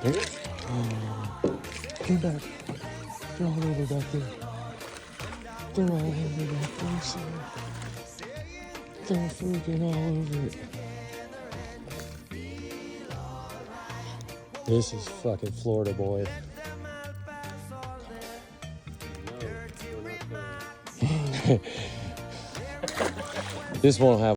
Get back. Throw it over back there. Throw all over back there, son. Throw freaking all over it. This is fucking Florida, boy. This won't have